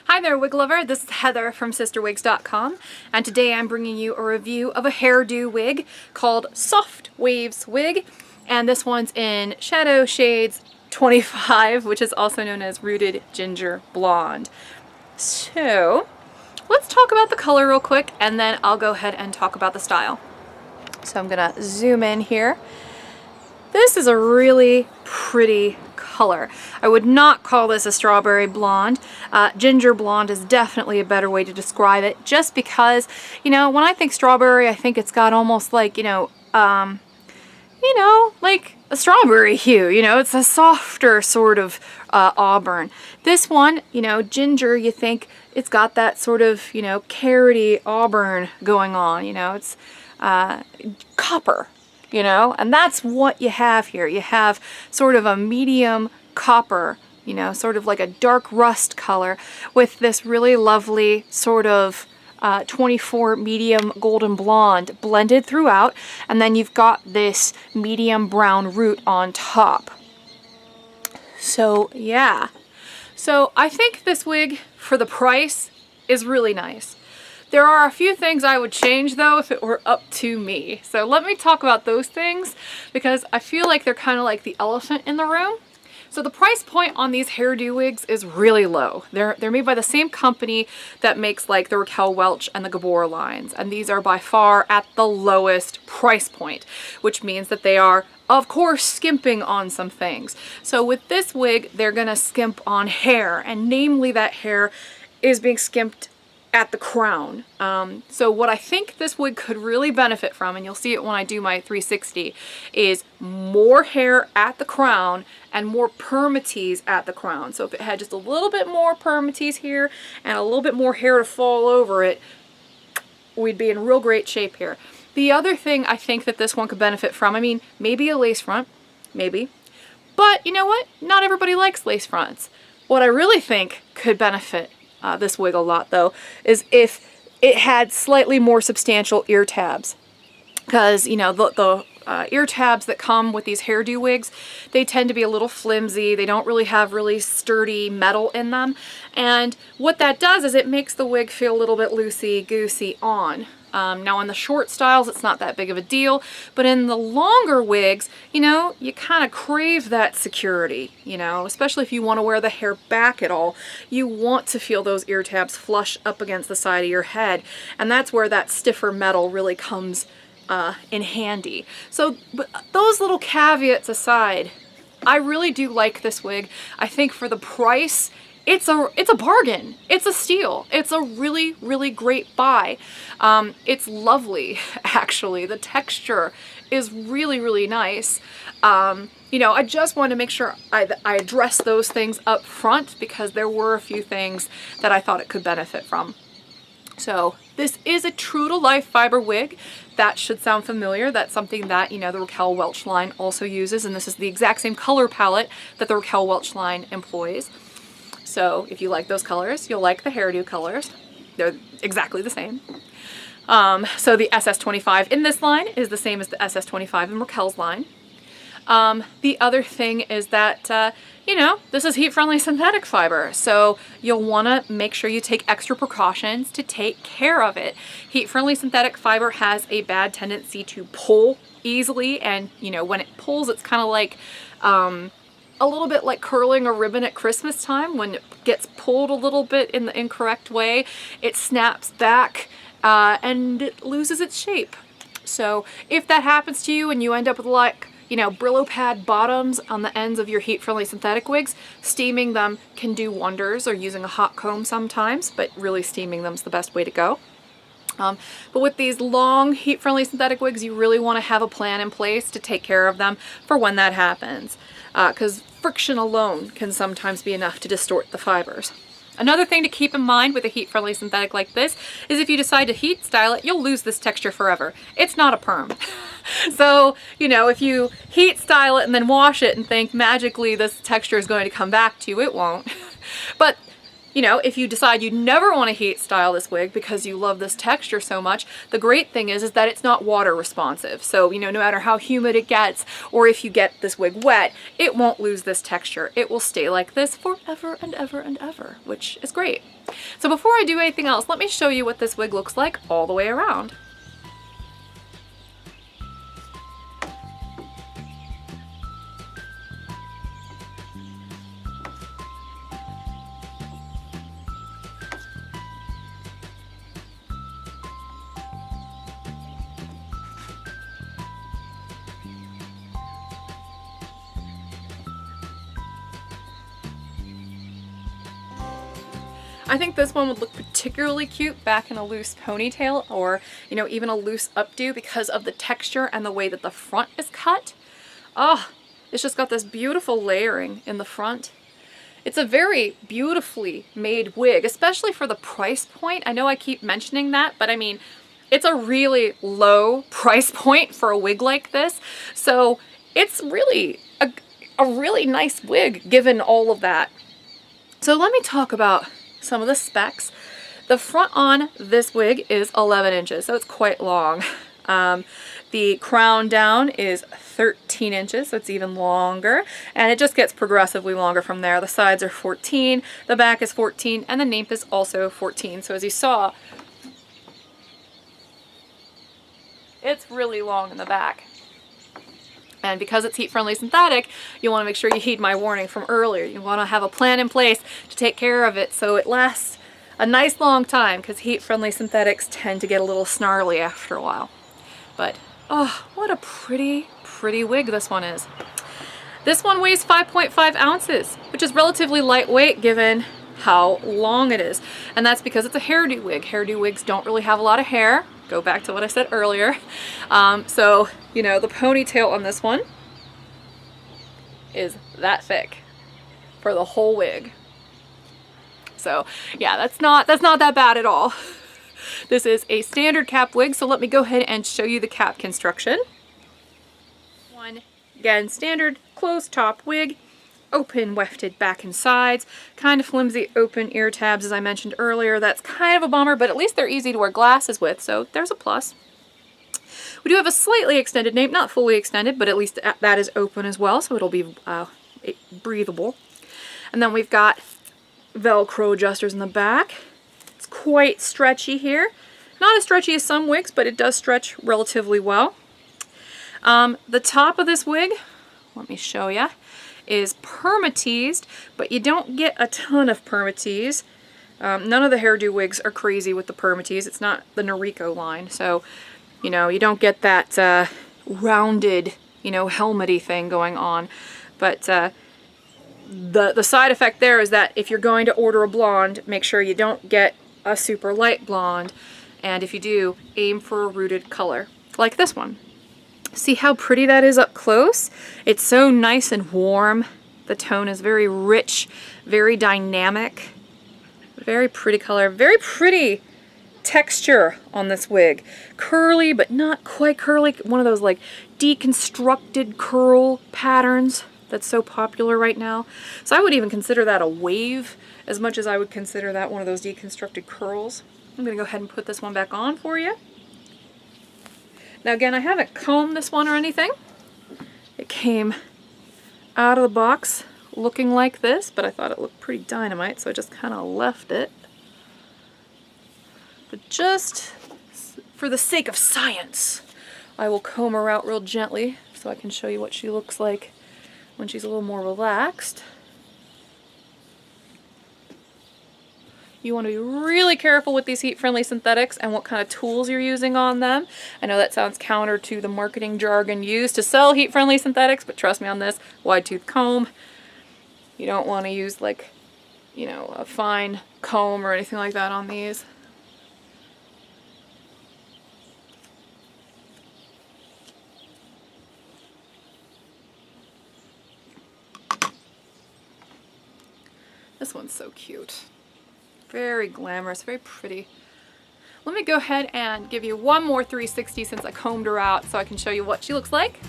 Hi there, wig lover. This is Heather from CysterWigs.com, and today I'm bringing you a review of a hairdo wig called Soft Waves Wig, and this one's in Shadow Shades 25, which is also known as Rooted Ginger Blonde. So, let's talk about the color real quick, and then I'll go ahead and talk about the style. So I'm gonna zoom in here. This is a really pretty color. I would not call this a strawberry blonde. Ginger blonde is definitely a better way to describe it, just because, you know, when I think strawberry, I think it's got almost like, like a strawberry hue, it's a softer sort of auburn. This one, ginger, you think it's got that sort of, carroty auburn going on, it's copper. And that's what you have here. You have sort of a medium copper, sort of like a dark rust color with this really lovely sort of 24 medium golden blonde blended throughout, and then you've got this medium brown root on top. So yeah. So I think this wig, for the price, is really nice. There are a few things I would change though if it were up to me. So let me talk about those things, because I feel like they're kind of like the elephant in the room. So the price point on these hairdo wigs is really low. They're made by the same company that makes like the Raquel Welch and the Gabor lines, and these are by far at the lowest price point, which means that they are, of course, skimping on some things. So with this wig, they're gonna skimp on hair, and namely that hair is being skimped at the crown. So what I think this wig could really benefit from, and you'll see it when I do my 360, is more hair at the crown and more permatease at the crown. So if it had just a little bit more permatease here and a little bit more hair to fall over it, we'd be in real great shape here. The other thing I think that this one could benefit from, I mean, maybe a lace front, maybe. But you know what? Not everybody likes lace fronts. What I really think could benefit this wig a lot though is if it had slightly more substantial ear tabs, because the ear tabs that come with these hairdo wigs, they tend to be a little flimsy. They don't really have really sturdy metal in them, and what that does is it makes the wig feel a little bit loosey-goosey on. Now in the short styles it's not that big of a deal, but in the longer wigs, you kind of crave that security, especially if you want to wear the hair back at all. You want to feel those ear tabs flush up against the side of your head, and that's where that stiffer metal really comes in handy. So but those little caveats aside, I really do like this wig. I think for the price, it's a bargain. It's a steal. It's a really, really great buy. It's lovely, actually. The texture is really, really nice. I just wanted to make sure I address those things up front, because there were a few things that I thought it could benefit from. So this is a true-to-life fiber wig. That should sound familiar. That's something that, the Raquel Welch line also uses, and this is the exact same color palette that the Raquel Welch line employs. So if you like those colors, you'll like the hairdo colors. They're exactly the same. So the SS25 in this line is the same as the SS25 in Raquel's line. The other thing is that, this is heat-friendly synthetic fiber, so you'll want to make sure you take extra precautions to take care of it. Heat-friendly synthetic fiber has a bad tendency to pull easily, and, when it pulls, it's kind of like, a little bit like curling a ribbon at Christmas time. When it gets pulled a little bit in the incorrect way, it snaps back and it loses its shape. So if that happens to you and you end up with like, Brillo pad bottoms on the ends of your heat-friendly synthetic wigs, steaming them can do wonders, or using a hot comb sometimes, but really steaming them is the best way to go. But with these long heat-friendly synthetic wigs, you really want to have a plan in place to take care of them for when that happens, because friction alone can sometimes be enough to distort the fibers. Another thing to keep in mind with a heat-friendly synthetic like this is if you decide to heat style it, you'll lose this texture forever. It's not a perm. So, if you heat style it and then wash it and think magically this texture is going to come back to you, it won't. But you know, if you decide you never want to heat style this wig because you love this texture so much, the great thing is that it's not water responsive. So, you know, no matter how humid it gets, or if you get this wig wet, it won't lose this texture. It will stay like this forever and ever and ever, which is great. So before I do anything else, let me show you what this wig looks like all the way around. I think this one would look particularly cute back in a loose ponytail, or, you know, even a loose updo because of the texture and the way that the front is cut. Oh, it's just got this beautiful layering in the front. It's a very beautifully made wig, especially for the price point. I know I keep mentioning that, but I mean, it's a really low price point for a wig like this. So it's really a really nice wig given all of that. So let me talk about some of the specs. The front on this wig is 11 inches, so it's quite long. The crown down is 13 inches, so it's even longer, and it just gets progressively longer from there. The sides are 14, the back is 14, and the nape is also 14. So as you saw, it's really long in the back. And because it's heat-friendly synthetic, you want to make sure you heed my warning from earlier. You want to have a plan in place to take care of it so it lasts a nice long time, because heat-friendly synthetics tend to get a little snarly after a while. But, oh, what a pretty, pretty wig this one is. This one weighs 5.5 ounces, which is relatively lightweight given how long it is. And that's because it's a hairdo wig. Hairdo wigs don't really have a lot of hair. Go back to what I said earlier. So, you know, the ponytail on this one is that thick for the whole wig. So yeah, that's not that bad at all. This is a standard cap wig, so let me go ahead and show you the cap construction. One, again, standard closed top wig, open wefted back and sides, kind of flimsy open ear tabs as I mentioned earlier. That's kind of a bummer, but at least they're easy to wear glasses with, so there's a plus. We do have a slightly extended nape, not fully extended, but at least that is open as well, so it'll be breathable. And then we've got Velcro adjusters in the back. It's quite stretchy here. Not as stretchy as some wigs, but it does stretch relatively well. The top of this wig, let me show you, is permateased, but you don't get a ton of permatease. None of the hairdo wigs are crazy with the permatease. It's not the Noriko line, so you know, you don't get that rounded, you know, helmety thing going on. But the side effect there is that if you're going to order a blonde, make sure you don't get a super light blonde, and if you do, aim for a rooted color like this one. See how pretty that is up close? It's so nice and warm. The tone is very rich, very dynamic, very pretty color, very pretty texture on this wig. Curly, but not quite curly. One of those like deconstructed curl patterns that's so popular right now. So I would even consider that a wave as much as I would consider that one of those deconstructed curls. I'm gonna go ahead and put this one back on for you. Now again, I haven't combed this one or anything. It came out of the box looking like this, but I thought it looked pretty dynamite, so I just kind of left it. But just for the sake of science, I will comb her out real gently so I can show you what she looks like when she's a little more relaxed. You want to be really careful with these heat-friendly synthetics and what kind of tools you're using on them. I know that sounds counter to the marketing jargon used to sell heat-friendly synthetics, but trust me on this, wide tooth comb. You don't want to use like, you know, a fine comb or anything like that on these. This one's so cute. Very glamorous, very pretty. Let me go ahead and give you one more 360 since I combed her out so I can show you what she looks like.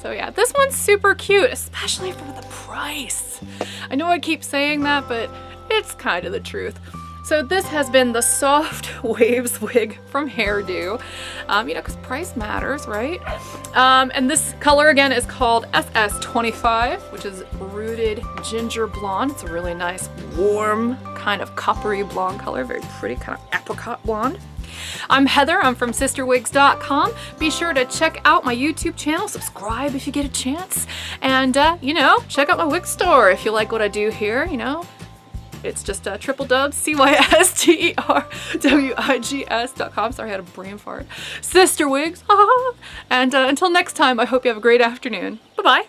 So yeah, this one's super cute, especially for the price. I know I keep saying that, but it's kind of the truth. So this has been the Soft Waves wig from HairDo. You know, because price matters, right? And this color again is called SS25, which is rooted ginger blonde. It's a really nice, warm, kind of coppery blonde color, very pretty, kind of apricot blonde. I'm Heather, I'm from CysterWigs.com. Be sure to check out my YouTube channel, subscribe if you get a chance, and you know, check out my wig store if you like what I do here, you know. It's just CysterWigs.com. Sorry, I had a brain fart. CysterWigs. And until next time, I hope you have a great afternoon. Bye-bye.